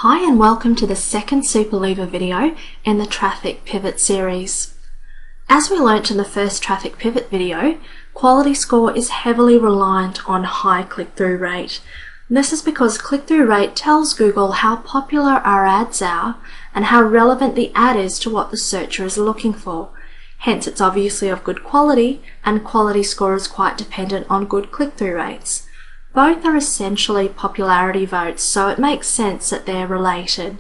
Hi and welcome to the second super lever video in the traffic pivot series. As we learnt in the first traffic pivot video, quality score is heavily reliant on high click-through rate. This is because click-through rate tells Google how popular our ads are and how relevant the ad is to what the searcher is looking for. Hence, it's obviously of good quality, and quality score is quite dependent on good click-through rates. Both are essentially popularity votes, so it makes sense that they're related.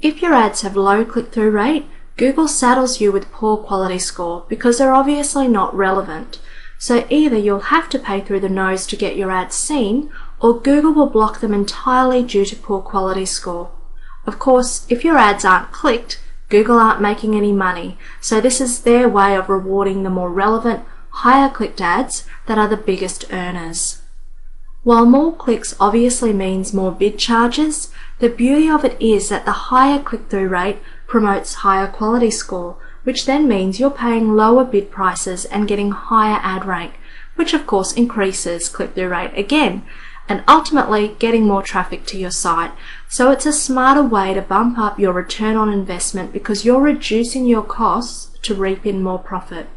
If your ads have low click-through rate, Google saddles you with poor quality score because they're obviously not relevant. So either you'll have to pay through the nose to get your ads seen, or Google will block them entirely due to poor quality score. Of course, if your ads aren't clicked, Google aren't making any money, so this is their way of rewarding the more relevant, higher clicked ads that are the biggest earners. While more clicks obviously means more bid charges, the beauty of it is that the higher click-through rate promotes higher quality score, which then means you're paying lower bid prices and getting higher ad rank, which of course increases click-through rate again, and ultimately getting more traffic to your site. So it's a smarter way to bump up your return on investment because you're reducing your costs to reap in more profit.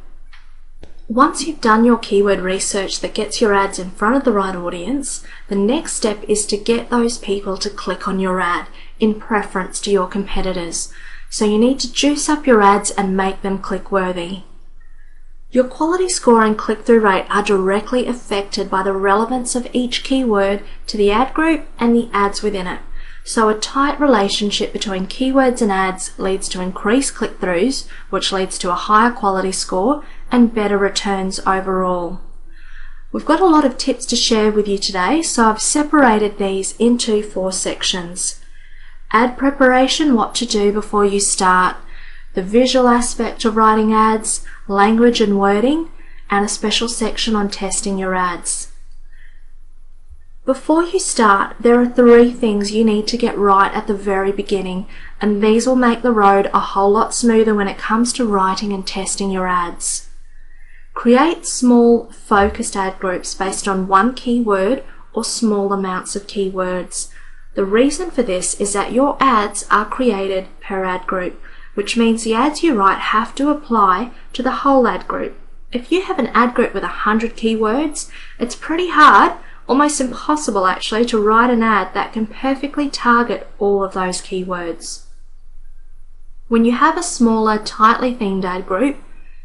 Once you've done your keyword research that gets your ads in front of the right audience, the next step is to get those people to click on your ad in preference to your competitors. So you need to juice up your ads and make them click-worthy. Your quality score and click-through rate are directly affected by the relevance of each keyword to the ad group and the ads within it. So a tight relationship between keywords and ads leads to increased click-throughs, which leads to a higher quality score and better returns overall. We've got a lot of tips to share with you today, so I've separated these into 4 sections. Ad preparation, what to do before you start, the visual aspect of writing ads, language and wording, and a special section on testing your ads. Before you start, there are 3 things you need to get right at the very beginning, and these will make the road a whole lot smoother when it comes to writing and testing your ads. Create small, focused ad groups based on one keyword or small amounts of keywords. The reason for this is that your ads are created per ad group, which means the ads you write have to apply to the whole ad group. If you have an ad group with 100 keywords, it's pretty hard, almost impossible actually, to write an ad that can perfectly target all of those keywords. When you have a smaller, tightly themed ad group,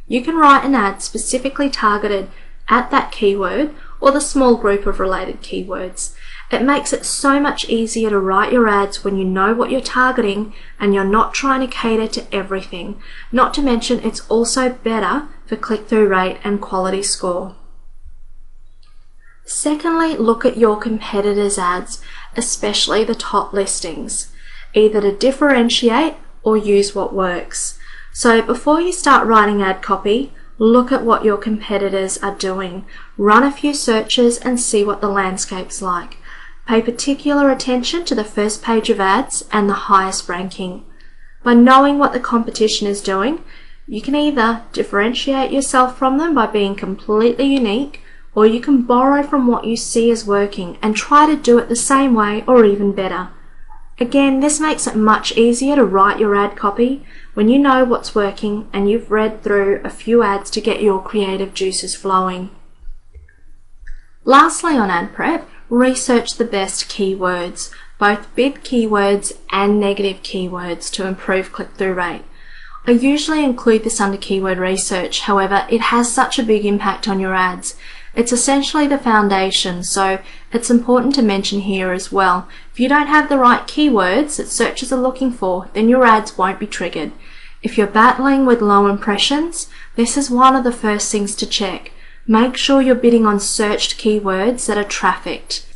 you can write an ad specifically targeted at that keyword or the small group of related keywords. It makes it so much easier to write your ads when you know what you're targeting and you're not trying to cater to everything. Not to mention, it's also better for click-through rate and quality score. Secondly, look at your competitors' ads, especially the top listings, either to differentiate or use what works. So before you start writing ad copy, look at what your competitors are doing. Run a few searches and see what the landscape's like. Pay particular attention to the first page of ads and the highest ranking. By knowing what the competition is doing, you can either differentiate yourself from them by being completely unique, or you can borrow from what you see as working and try to do it the same way or even better. Again, this makes it much easier to write your ad copy when you know what's working and you've read through a few ads to get your creative juices flowing. Lastly, on ad prep, research the best keywords, both bid keywords and negative keywords, to improve click-through rate. I usually include this under keyword research, however, it has such a big impact on your ads. It's essentially the foundation, so it's important to mention here as well. If you don't have the right keywords that searchers are looking for, then your ads won't be triggered. If you're battling with low impressions, this is one of the first things to check. Make sure you're bidding on searched keywords that are trafficked.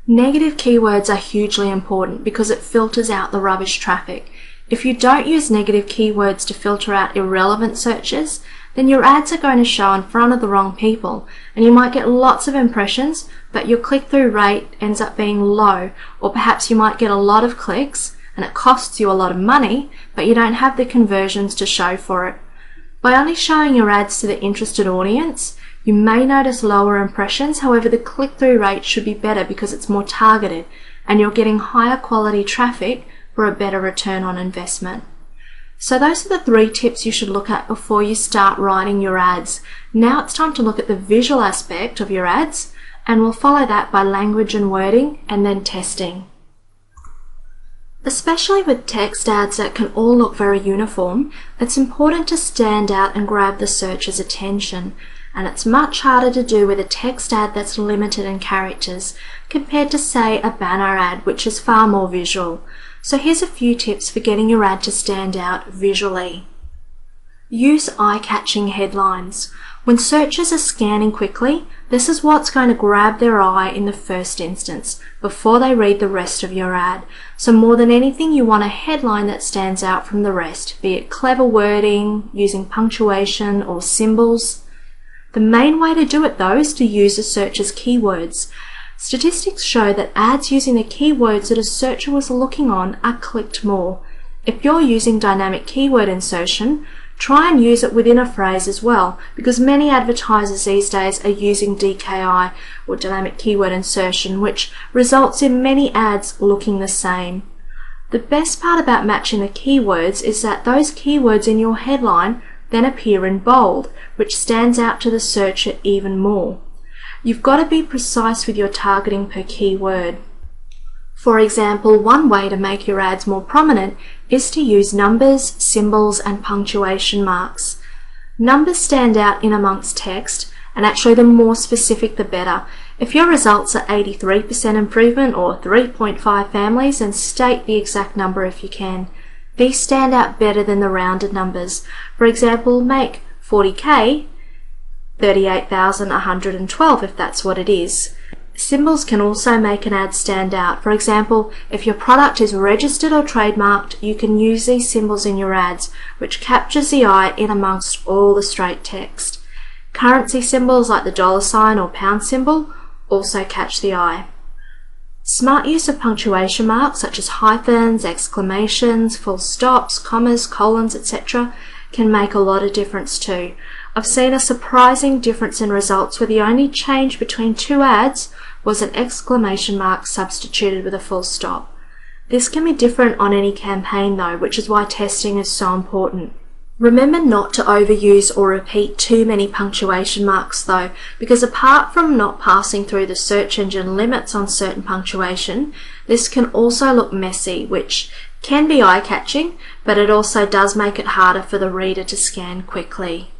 Negative keywords are hugely important because it filters out the rubbish traffic. If you don't use negative keywords to filter out irrelevant searches, then your ads are going to show in front of the wrong people, and you might get lots of impressions, but your click-through rate ends up being low, or perhaps you might get a lot of clicks and it costs you a lot of money, but you don't have the conversions to show for it. By only showing your ads to the interested audience, You may notice lower impressions, however the click-through rate should be better because it's more targeted and you're getting higher quality traffic for a better return on investment. So those are the 3 tips you should look at before you start writing your ads. Now it's time to look at the visual aspect of your ads, and we'll follow that by language and wording and then testing. Especially with text ads that can all look very uniform, it's important to stand out and grab the searcher's attention, and it's much harder to do with a text ad that's limited in characters compared to, say, a banner ad, which is far more visual. So here's a few tips for getting your ad to stand out visually. Use eye-catching headlines. When searchers are scanning quickly, this is what's going to grab their eye in the first instance before they read the rest of your ad. So more than anything, you want a headline that stands out from the rest, be it clever wording, using punctuation or symbols. The main way to do it though is to use a searcher's keywords. Statistics show that ads using the keywords that a searcher was looking on are clicked more. If you're using dynamic keyword insertion, try and use it within a phrase as well, because many advertisers these days are using DKI or dynamic keyword insertion, which results in many ads looking the same. The best part about matching the keywords is that those keywords in your headline then appear in bold, which stands out to the searcher even more. You've got to be precise with your targeting per keyword. For example, one way to make your ads more prominent is to use numbers, symbols, and punctuation marks. Numbers stand out in amongst text, and actually the more specific the better. If your results are 83% improvement or 3.5 families, then state the exact number if you can. These stand out better than the rounded numbers. For example, make 40k 38,112 if that's what it is. Symbols can also make an ad stand out. For example, if your product is registered or trademarked, you can use these symbols in your ads, which captures the eye in amongst all the straight text. Currency symbols like the $ or pound symbol also catch the eye. Smart use of punctuation marks such as hyphens, exclamations, full stops, commas, colons, etc. can make a lot of difference too. I've seen a surprising difference in results where the only change between 2 ads was an exclamation mark substituted with a full stop. This can be different on any campaign though, which is why testing is so important. Remember not to overuse or repeat too many punctuation marks though, because apart from not passing through the search engine limits on certain punctuation, this can also look messy, which can be eye-catching, but it also does make it harder for the reader to scan quickly.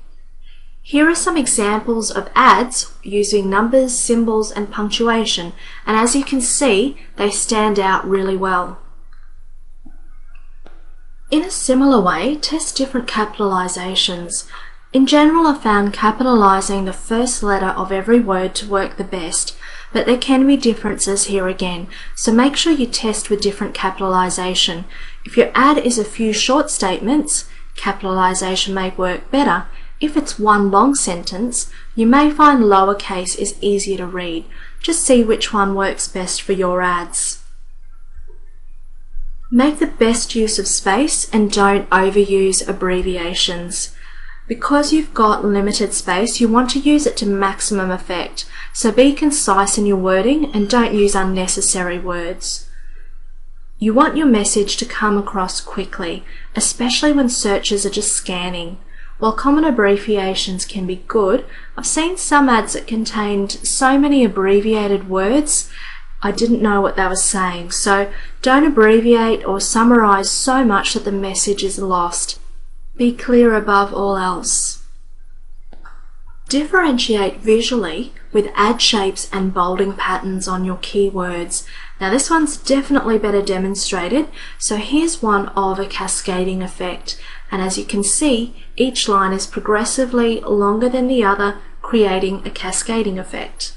Here are some examples of ads using numbers, symbols, and punctuation, and as you can see, they stand out really well. In a similar way, test different capitalizations. In general, I've found capitalizing the first letter of every word to work the best, but there can be differences here again, so make sure you test with different capitalization. If your ad is a few short statements, capitalization may work better. If it's one long sentence, you may find lowercase is easier to read. Just see which one works best for your ads. Make the best use of space and don't overuse abbreviations. Because you've got limited space, you want to use it to maximum effect, so be concise in your wording and don't use unnecessary words. You want your message to come across quickly, especially when searchers are just scanning. While common abbreviations can be good, I've seen some ads that contained so many abbreviated words I didn't know what they were saying, so don't abbreviate or summarize so much that the message is lost. Be clear above all else. Differentiate visually with ad shapes and bolding patterns on your keywords. Now this one's definitely better demonstrated, so here's one of a cascading effect, and as you can see, each line is progressively longer than the other, creating a cascading effect.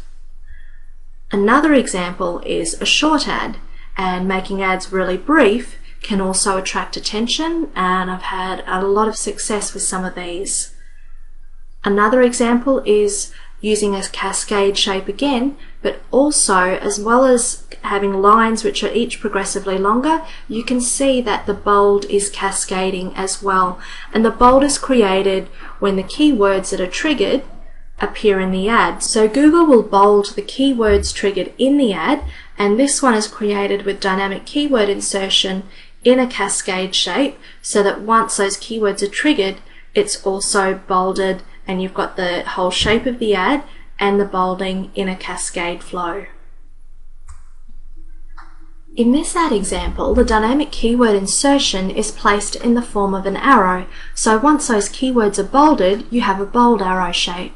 Another example is a short ad, and making ads really brief can also attract attention, and I've had a lot of success with some of these. Another example is using a cascade shape again, but also, as well as having lines which are each progressively longer, you can see that the bold is cascading as well, and the bold is created when the keywords that are triggered appear in the ad. So Google will bold the keywords triggered in the ad, and this one is created with dynamic keyword insertion in a cascade shape, so that once those keywords are triggered, it's also bolded and you've got the whole shape of the ad and the bolding in a cascade flow. In this ad example, the dynamic keyword insertion is placed in the form of an arrow, so once those keywords are bolded, you have a bold arrow shape.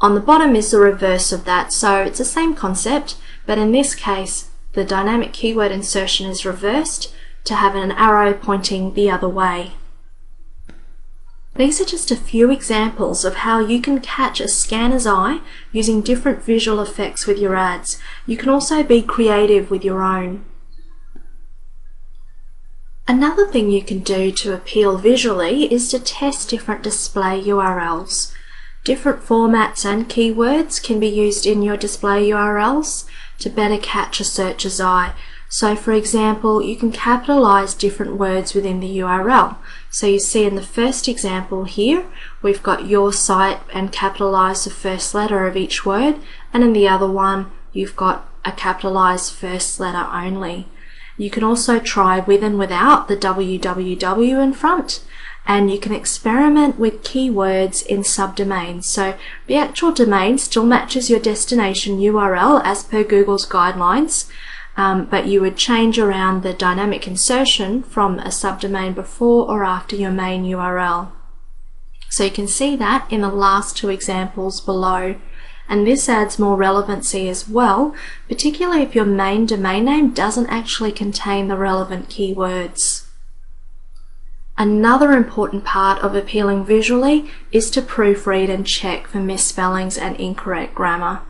On the bottom is the reverse of that, so it's the same concept, but in this case, the dynamic keyword insertion is reversed to have an arrow pointing the other way. These are just a few examples of how you can catch a scanner's eye using different visual effects with your ads. You can also be creative with your own. Another thing you can do to appeal visually is to test different display URLs. Different formats and keywords can be used in your display URLs to better catch a searcher's eye. So for example, you can capitalize different words within the URL. So you see in the first example here, we've got your site and capitalize the first letter of each word, and in the other one, you've got a capitalized first letter only. You can also try with and without the www in front, and you can experiment with keywords in subdomains. So the actual domain still matches your destination URL as per Google's guidelines, but you would change around the dynamic insertion from a subdomain before or after your main URL. So you can see that in the last two examples below. And this adds more relevancy as well, particularly if your main domain name doesn't actually contain the relevant keywords. Another important part of appealing visually is to proofread and check for misspellings and incorrect grammar.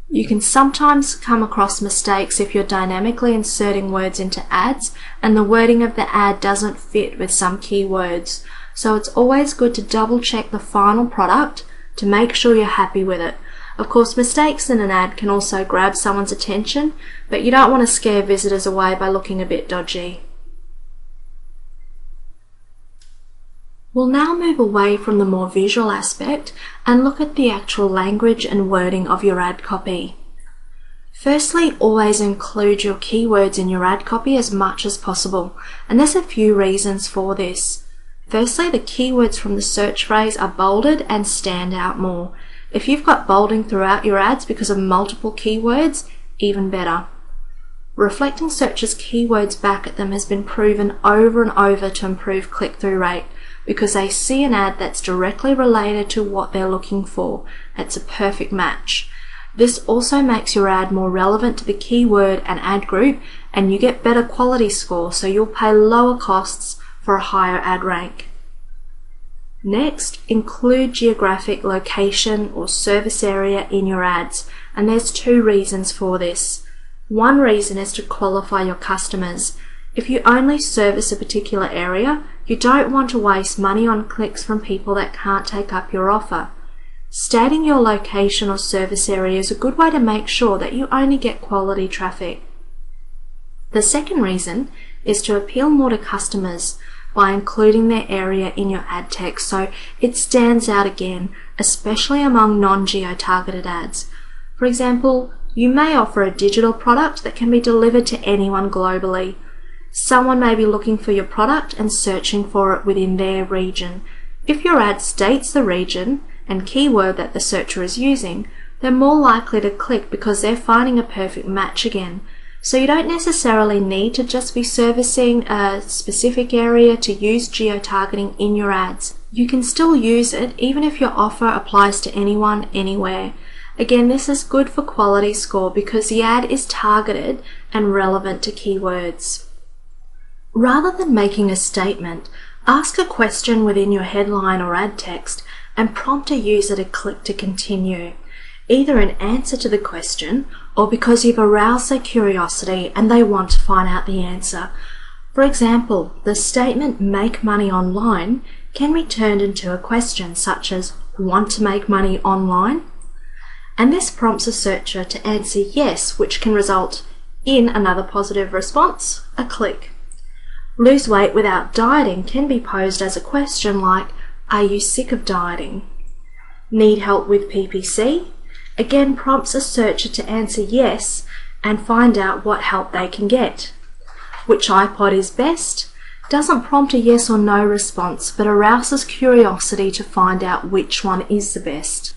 You can sometimes come across mistakes if you're dynamically inserting words into ads and the wording of the ad doesn't fit with some keywords. So it's always good to double check the final product to make sure you're happy with it. Of course, mistakes in an ad can also grab someone's attention, but you don't want to scare visitors away by looking a bit dodgy. We'll now move away from the more visual aspect and look at the actual language and wording of your ad copy. Firstly, always include your keywords in your ad copy as much as possible, and there's a few reasons for this. Firstly, the keywords from the search phrase are bolded and stand out more. If you've got bolding throughout your ads because of multiple keywords, even better. Reflecting searchers' keywords back at them has been proven over and over to improve click-through rate, because they see an ad that's directly related to what they're looking for. It's a perfect match. This also makes your ad more relevant to the keyword and ad group, and you get better quality score, so you'll pay lower costs for a higher ad rank. Next, include geographic location or service area in your ads, and there's two reasons for this. One reason is to qualify your customers. If you only service a particular area, you don't want to waste money on clicks from people that can't take up your offer. Stating your location or service area is a good way to make sure that you only get quality traffic. The second reason is to appeal more to customers by including their area in your ad text so it stands out again, especially among non-geo-targeted ads. For example, you may offer a digital product that can be delivered to anyone globally. Someone may be looking for your product and searching for it within their region. If your ad states the region and keyword that the searcher is using, they're more likely to click because they're finding a perfect match again. So you don't necessarily need to just be servicing a specific area to use geo-targeting in your ads. You can still use it even if your offer applies to anyone, anywhere. Again, this is good for quality score because the ad is targeted and relevant to keywords. Rather than making a statement, ask a question within your headline or ad text and prompt a user to click to continue, either in answer to the question or because you've aroused their curiosity and they want to find out the answer. For example, the statement "make money online" can be turned into a question such as "want to make money online?" And this prompts a searcher to answer yes, which can result in another positive response, a click. Lose weight without dieting can be posed as a question like, "Are you sick of dieting?" Need help with PPC? Again prompts a searcher to answer yes and find out what help they can get. Which iPod is best? Doesn't prompt a yes or no response, but arouses curiosity to find out which one is the best.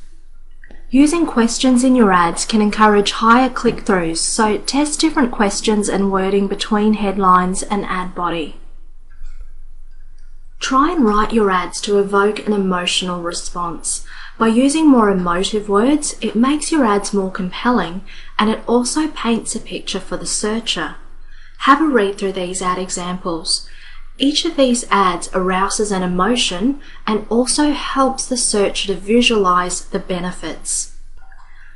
Using questions in your ads can encourage higher click-throughs, so test different questions and wording between headlines and ad body. Try and write your ads to evoke an emotional response. By using more emotive words, it makes your ads more compelling, and it also paints a picture for the searcher. Have a read through these ad examples. Each of these ads arouses an emotion and also helps the searcher to visualize the benefits.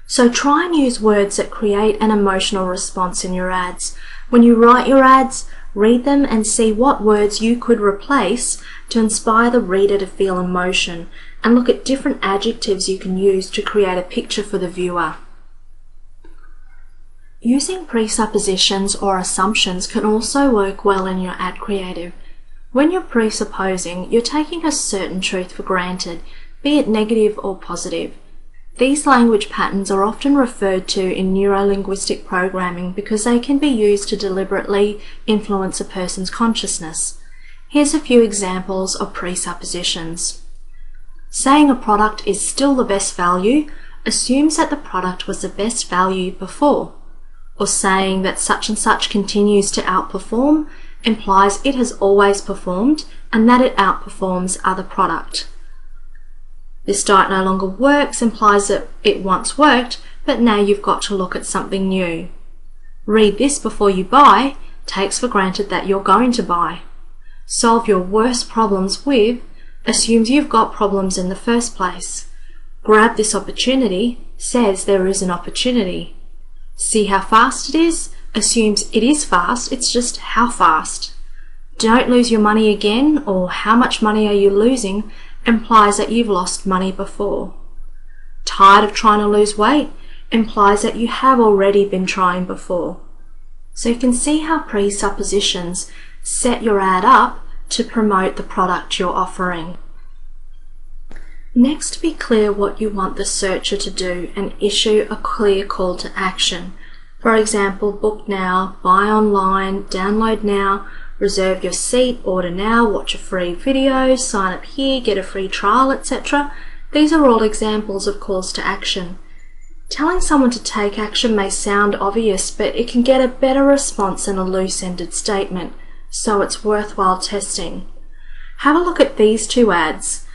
So try and use words that create an emotional response in your ads. When you write your ads, read them and see what words you could replace to inspire the reader to feel emotion, and look at different adjectives you can use to create a picture for the viewer. Using presuppositions or assumptions can also work well in your ad creative. When you're presupposing, you're taking a certain truth for granted, be it negative or positive. These language patterns are often referred to in neuro-linguistic programming because they can be used to deliberately influence a person's consciousness. Here's a few examples of presuppositions. Saying a product is still the best value assumes that the product was the best value before, or saying that such and such continues to outperform implies it has always performed and that it outperforms other product. This diet no longer works implies that it once worked, but now you've got to look at something new. Read this before you buy takes for granted that you're going to buy. Solve your worst problems with assumes you've got problems in the first place. Grab this opportunity says there is an opportunity. See how fast it is assumes it is fast, it's just how fast. Don't lose your money again, or how much money are you losing, implies that you've lost money before. Tired of trying to lose weight implies that you have already been trying before. So you can see how presuppositions set your ad up to promote the product you're offering. Next, be clear what you want the searcher to do and issue a clear call to action. For example, book now, buy online, download now, reserve your seat, order now, watch a free video, sign up here, get a free trial, etc. These are all examples of calls to action. Telling someone to take action may sound obvious, but it can get a better response than a loose-ended statement, so it's worthwhile testing. Have a look at these two ads.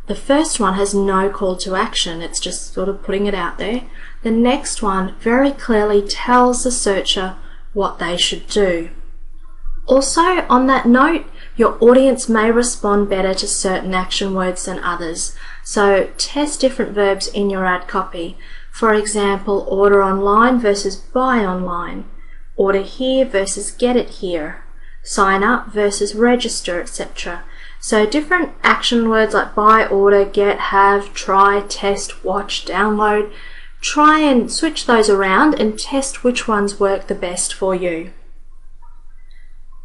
The first one has no call to action, it's just sort of putting it out there. The next one very clearly tells the searcher what they should do. Also, on that note, your audience may respond better to certain action words than others, so test different verbs in your ad copy. For example, order online versus buy online, order here versus get it here, sign up versus register, etc. So different action words like buy, order, get, have, try, test, watch, download. Try and switch those around and test which ones work the best for you.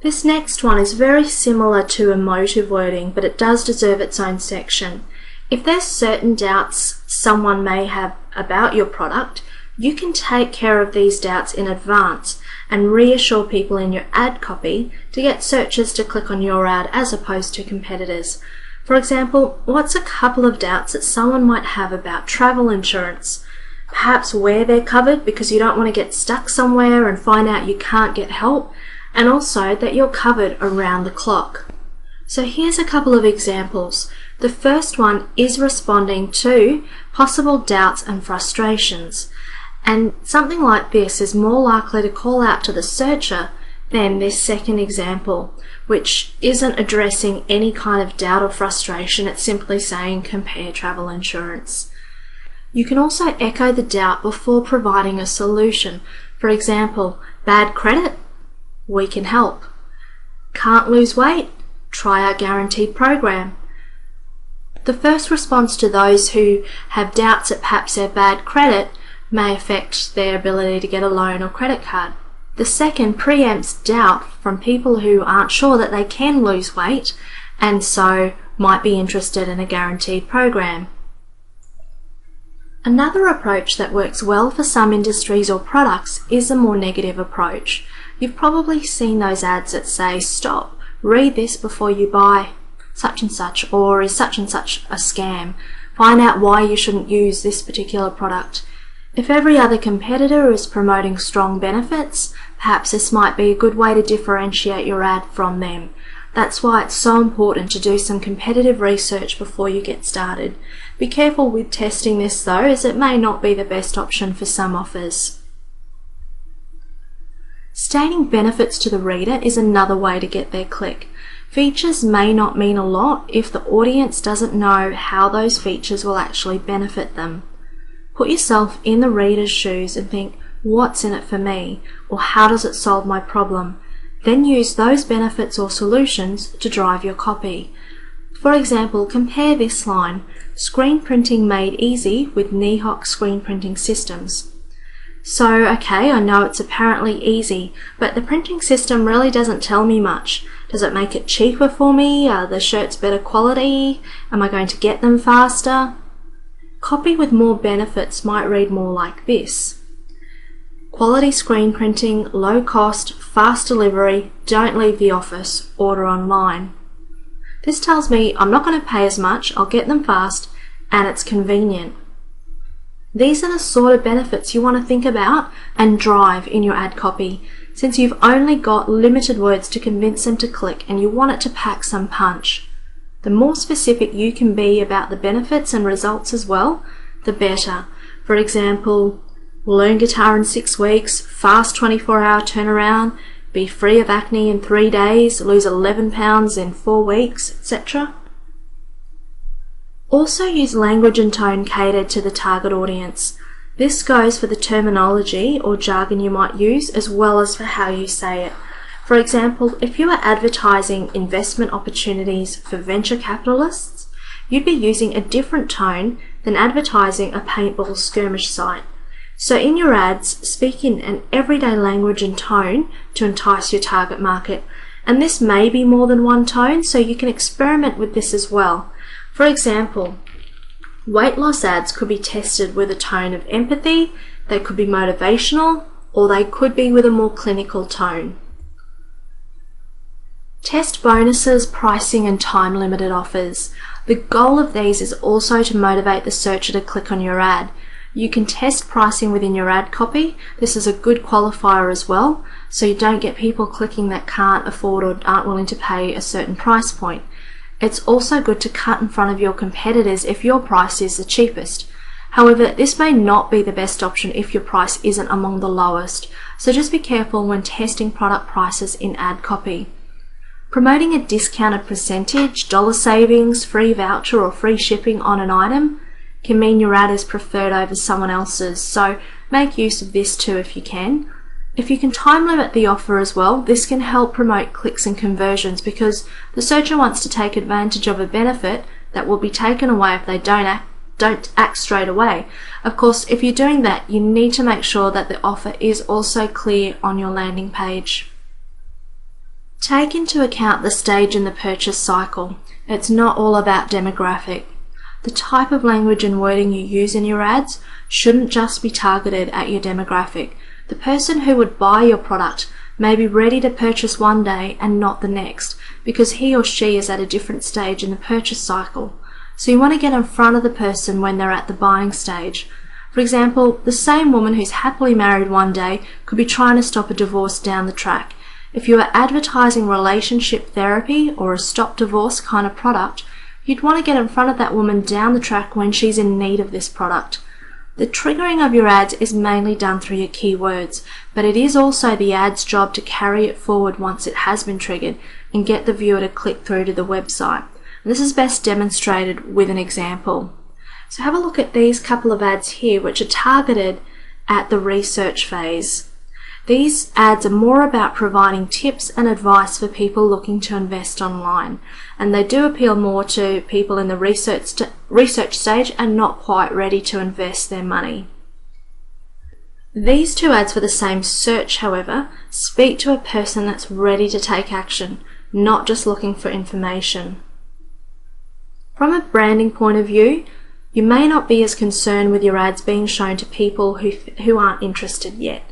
This next one is very similar to emotive wording, but it does deserve its own section. If there's certain doubts someone may have about your product, you can take care of these doubts in advance and reassure people in your ad copy to get searchers to click on your ad as opposed to competitors. For example, what's a couple of doubts that someone might have about travel insurance? Perhaps where they're covered because you don't want to get stuck somewhere and find out you can't get help, and also that you're covered around the clock. So here's a couple of examples. The first one is responding to possible doubts and frustrations. And something like this is more likely to call out to the searcher than this second example, which isn't addressing any kind of doubt or frustration, it's simply saying compare travel insurance. You can also echo the doubt before providing a solution. For example, bad credit? We can help. Can't lose weight? Try our guaranteed program. The first response to those who have doubts that perhaps their bad credit may affect their ability to get a loan or credit card. The second preempts doubt from people who aren't sure that they can lose weight and so might be interested in a guaranteed program. Another approach that works well for some industries or products is a more negative approach. You've probably seen those ads that say, "Stop, read this before you buy such and such," or "Is such and such a scam? Find out why you shouldn't use this particular product." If every other competitor is promoting strong benefits, perhaps this might be a good way to differentiate your ad from them. That's why it's so important to do some competitive research before you get started. Be careful with testing this though, as it may not be the best option for some offers. Stating benefits to the reader is another way to get their click. Features may not mean a lot if the audience doesn't know how those features will actually benefit them. Put yourself in the reader's shoes and think, what's in it for me? Or how does it solve my problem? Then use those benefits or solutions to drive your copy. For example, compare this line, "Screen printing made easy with Nihock screen printing systems." So, okay, I know it's apparently easy, but the printing system really doesn't tell me much. Does it make it cheaper for me? Are the shirts better quality? Am I going to get them faster? Copy with more benefits might read more like this. Quality screen printing, low cost, fast delivery, don't leave the office, order online. This tells me I'm not going to pay as much, I'll get them fast, and it's convenient. These are the sort of benefits you want to think about and drive in your ad copy, since you've only got limited words to convince them to click and you want it to pack some punch. The more specific you can be about the benefits and results as well, the better. For example, learn guitar in 6 weeks, fast 24-hour turnaround, be free of acne in 3 days, lose 11 pounds in 4 weeks, etc. Also use language and tone catered to the target audience. This goes for the terminology or jargon you might use as well as for how you say it. For example, if you are advertising investment opportunities for venture capitalists, you'd be using a different tone than advertising a paintball skirmish site. So in your ads, speak in an everyday language and tone to entice your target market. And this may be more than one tone, so you can experiment with this as well. For example, weight loss ads could be tested with a tone of empathy, they could be motivational, or they could be with a more clinical tone. Test bonuses, pricing and time-limited offers. The goal of these is also to motivate the searcher to click on your ad. You can test pricing within your ad copy. This is a good qualifier as well, so you don't get people clicking that can't afford or aren't willing to pay a certain price point. It's also good to cut in front of your competitors if your price is the cheapest. However, this may not be the best option if your price isn't among the lowest, so just be careful when testing product prices in ad copy. Promoting a discounted percentage, dollar savings, free voucher or free shipping on an item can mean your ad is preferred over someone else's, so make use of this too if you can. If you can time limit the offer as well, this can help promote clicks and conversions because the searcher wants to take advantage of a benefit that will be taken away if they don't act straight away. Of course, if you're doing that, you need to make sure that the offer is also clear on your landing page. Take into account the stage in the purchase cycle. It's not all about demographic. The type of language and wording you use in your ads shouldn't just be targeted at your demographic. The person who would buy your product may be ready to purchase one day and not the next because he or she is at a different stage in the purchase cycle. So you want to get in front of the person when they're at the buying stage. For example, the same woman who's happily married one day could be trying to stop a divorce down the track. If you are advertising relationship therapy or a stop divorce kind of product, you'd want to get in front of that woman down the track when she's in need of this product. The triggering of your ads is mainly done through your keywords, but it is also the ad's job to carry it forward once it has been triggered and get the viewer to click through to the website. And this is best demonstrated with an example. So have a look at these couple of ads here which are targeted at the research phase. These ads are more about providing tips and advice for people looking to invest online, and they do appeal more to people in the research stage and not quite ready to invest their money. These two ads for the same search, however, speak to a person that's ready to take action, not just looking for information. From a branding point of view, You may not be as concerned with your ads being shown to people who aren't interested yet.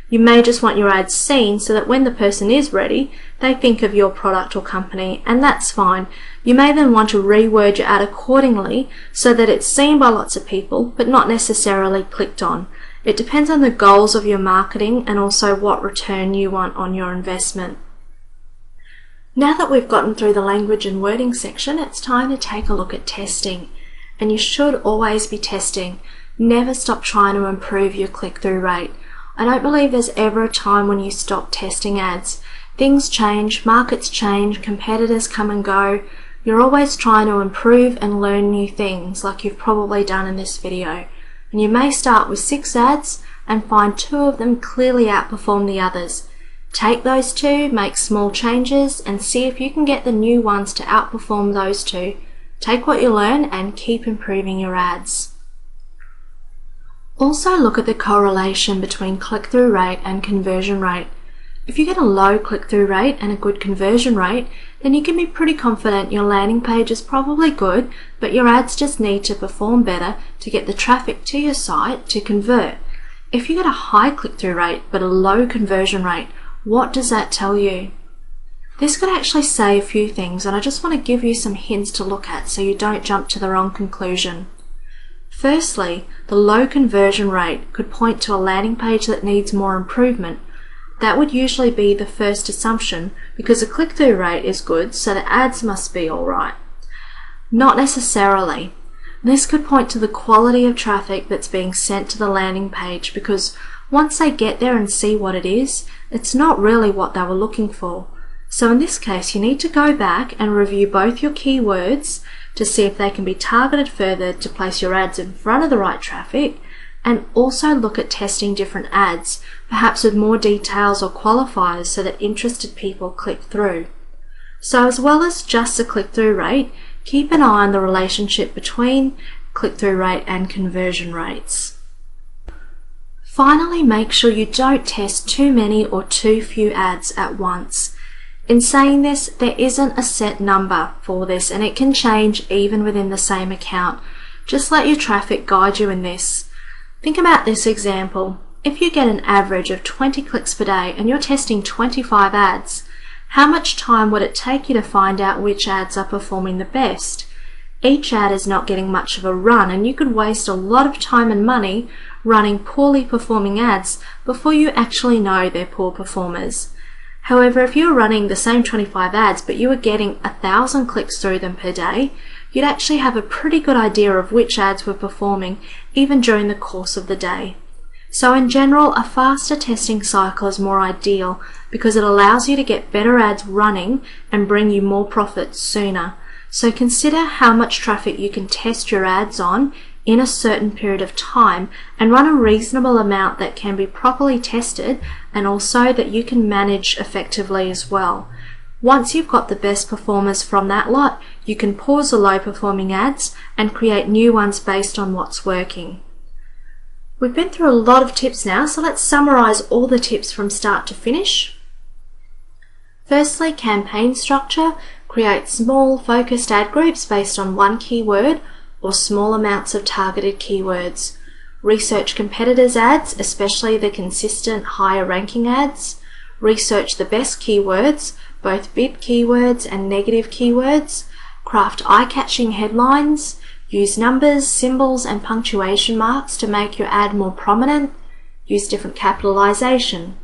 You may just want your ads seen so that when the person is ready, they think of your product or company, and that's fine. You may then want to reword your ad accordingly so that it's seen by lots of people, but not necessarily clicked on. It depends on the goals of your marketing and also what return you want on your investment. Now that we've gotten through the language and wording section, it's time to take a look at testing. And you should always be testing. Never stop trying to improve your click-through rate. I don't believe there's ever a time when you stop testing ads. Things change, markets change, competitors come and go. You're always trying to improve and learn new things, like you've probably done in this video. And you may start with 6 ads and find 2 of them clearly outperform the others. Take those 2, make small changes, and see if you can get the new ones to outperform those 2. Take what you learn and keep improving your ads. Also look at the correlation between click-through rate and conversion rate. If you get a low click-through rate and a good conversion rate, then you can be pretty confident your landing page is probably good, but your ads just need to perform better to get the traffic to your site to convert. If you get a high click-through rate but a low conversion rate, what does that tell you? This could actually say a few things, and I just want to give you some hints to look at so you don't jump to the wrong conclusion. Firstly, the low conversion rate could point to a landing page that needs more improvement. That would usually be the first assumption because the click-through rate is good, so the ads must be alright. Not necessarily. This could point to the quality of traffic that's being sent to the landing page because once they get there and see what it is, it's not really what they were looking for. So in this case, you need to go back and review both your keywords to see if they can be targeted further to place your ads in front of the right traffic, and also look at testing different ads, perhaps with more details or qualifiers so that interested people click through. So as well as just the click-through rate, keep an eye on the relationship between click-through rate and conversion rates. Finally, make sure you don't test too many or too few ads at once. In saying this, there isn't a set number for this, and it can change even within the same account. Just let your traffic guide you in this. Think about this example. If you get an average of 20 clicks per day and you're testing 25 ads, how much time would it take you to find out which ads are performing the best? Each ad is not getting much of a run, and you could waste a lot of time and money running poorly performing ads before you actually know they're poor performers. However, if you're running the same 25 ads but you are getting 1,000 clicks through them per day, you'd actually have a pretty good idea of which ads were performing even during the course of the day. So in general, a faster testing cycle is more ideal because it allows you to get better ads running and bring you more profit sooner. So consider how much traffic you can test your ads on in a certain period of time and run a reasonable amount that can be properly tested and also that you can manage effectively as well. Once you've got the best performers from that lot, you can pause the low performing ads and create new ones based on what's working. We've been through a lot of tips now, so let's summarize all the tips from start to finish. Firstly, campaign structure. Create small focused ad groups based on one keyword or small amounts of targeted keywords. Research competitors' ads, especially the consistent higher ranking ads. Research the best keywords, both bid keywords and negative keywords. Craft eye-catching headlines. Use numbers, symbols and punctuation marks to make your ad more prominent. Use different capitalization.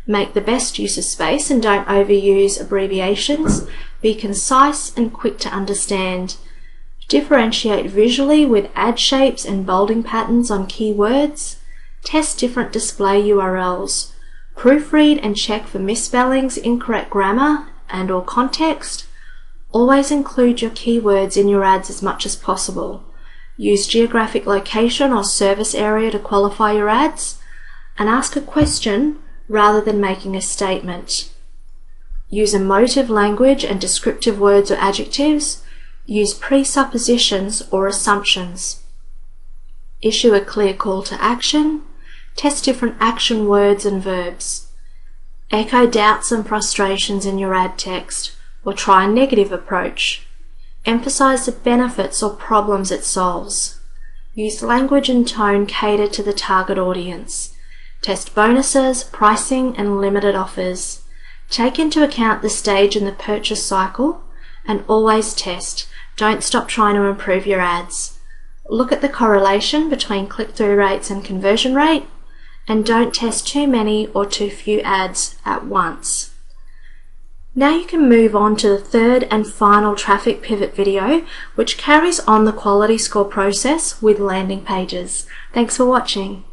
Make the best use of space and don't overuse abbreviations. Be concise and quick to understand. Differentiate visually with ad shapes and bolding patterns on keywords. Test different display URLs. Proofread and check for misspellings, incorrect grammar and/or context. Always include your keywords in your ads as much as possible. Use geographic location or service area to qualify your ads. And ask a question rather than making a statement. Use emotive language and descriptive words or adjectives. Use presuppositions or assumptions. Issue a clear call to action. Test different action words and verbs. Echo doubts and frustrations in your ad text, or try a negative approach. Emphasize the benefits or problems it solves. Use language and tone catered to the target audience. Test bonuses, pricing, and limited offers. Take into account the stage in the purchase cycle, and always test. Don't stop trying to improve your ads. Look at the correlation between click-through rates and conversion rate, and don't test too many or too few ads at once. Now you can move on to the third and final traffic pivot video, which carries on the quality score process with landing pages. Thanks for watching.